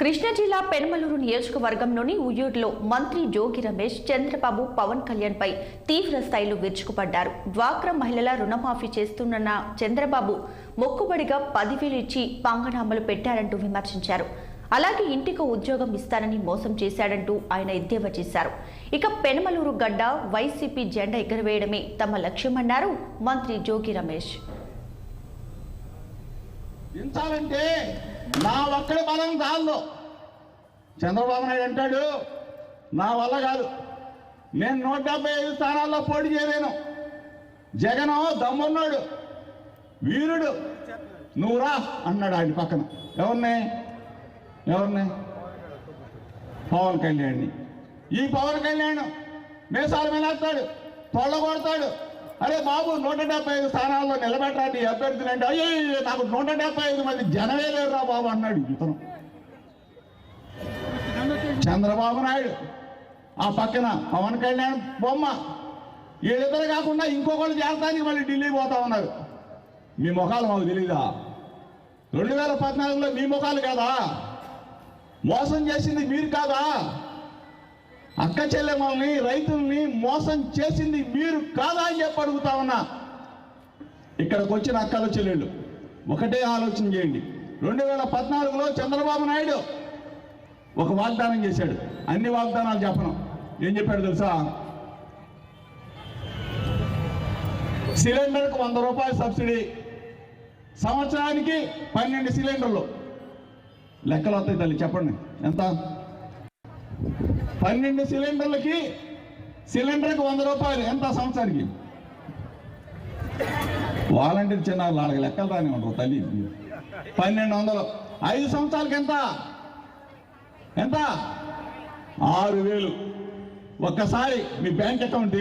కృష్ణా జిల్లా పెనమలూరు నియోజకవర్గంలోని ఉయ్యూరులో మంత్రి జోగి రమేష్ చంద్రబాబు పవన్ కళ్యాణ్ పై తీవ్ర స్థాయిలో విరుచుకుపడ్డారు. డ్వాక్రా మహిళల రుణమాఫీ చేస్తున్న చంద్రబాబు మొక్కుబడిగా 10,000 ఇచ్చి పంగనామాలు పెట్టారంటూ విమర్శించారు. అలాగే ఇంటికి ఉద్యోగం ఇస్తానని మోసం చేశాడంటూ ఆయన ఎద్దేవా చేశారు. ఇక పెనమలూరు గడ్డ వైసీపీ జెండా ఎగరవేయడమే తమ లక్ష్యమన్నారు మంత్రి జోగి రమేష్. ఇంచాలంటే నా ఒక్కడి బలం చాలు. చంద్రబాబు నాయుడు అంటాడు నా వల్ల కాదు, నేను 175 స్థానాల్లో పోటీ చేయలేను. జగన్ దమ్మున్నాడు, వీరుడు, నువ్వు రా అన్నాడు ఆయన పక్కన. ఎవరిని పవన్ కళ్యాణ్ని. ఈ పవన్ కళ్యాణ్ మేసాల మీద వేస్తాడు, తొళ్ళ కొడతాడు. అరే బాబు 175 స్థానాల్లో నిలబెట్టండి అభ్యర్థులు అంటే, అయ్యో నాకు 175 మంది జనమే లేరురా బాబు అన్నాడు ఇతను చంద్రబాబు నాయుడు. ఆ పక్కన పవన్ కళ్యాణ్ బొమ్మ. వీళ్ళిద్దరు కాకుండా ఇంకొకళ్ళు చేస్తానికి మళ్ళీ ఢిల్లీ పోతా ఉన్నారు. మీ ముఖాలు మాకు తెలీదా? 2014లో మీ ముఖాలు కాదా? మోసం చేసింది మీరు కాదా? అక్క చెల్లెమ్మల్ని రైతుల్ని మోసం చేసింది మీరు కాదా అని చెప్పి అడుగుతా ఉన్నా. ఇక్కడికి వచ్చిన అక్కల చెల్లెళ్ళు ఒకటే ఆలోచన చేయండి. 2014లో చంద్రబాబు నాయుడు ఒక వాగ్దానం చేశాడు. అన్ని వాగ్దానాలు చెప్పను. ఏం చెప్పాడు తెలుసా? సిలిండర్కు 100 రూపాయలు సబ్సిడీ, సంవత్సరానికి 12 సిలిండర్లు. లెక్కలు వస్తాయి తల్లి, చెప్పండి ఎంత? 12 సిలిండర్లకి సిలిండర్కి 100 రూపాయలు ఎంత సంవత్సరానికి? వాలంటీర్ చిన్న వాళ్ళకి లెక్కలు రాని ఉండరు తల్లి. 1200. 5 సంవత్సరాలకి ఎంత? 6,000. ఒక్కసారి మీ బ్యాంక్ అకౌంట్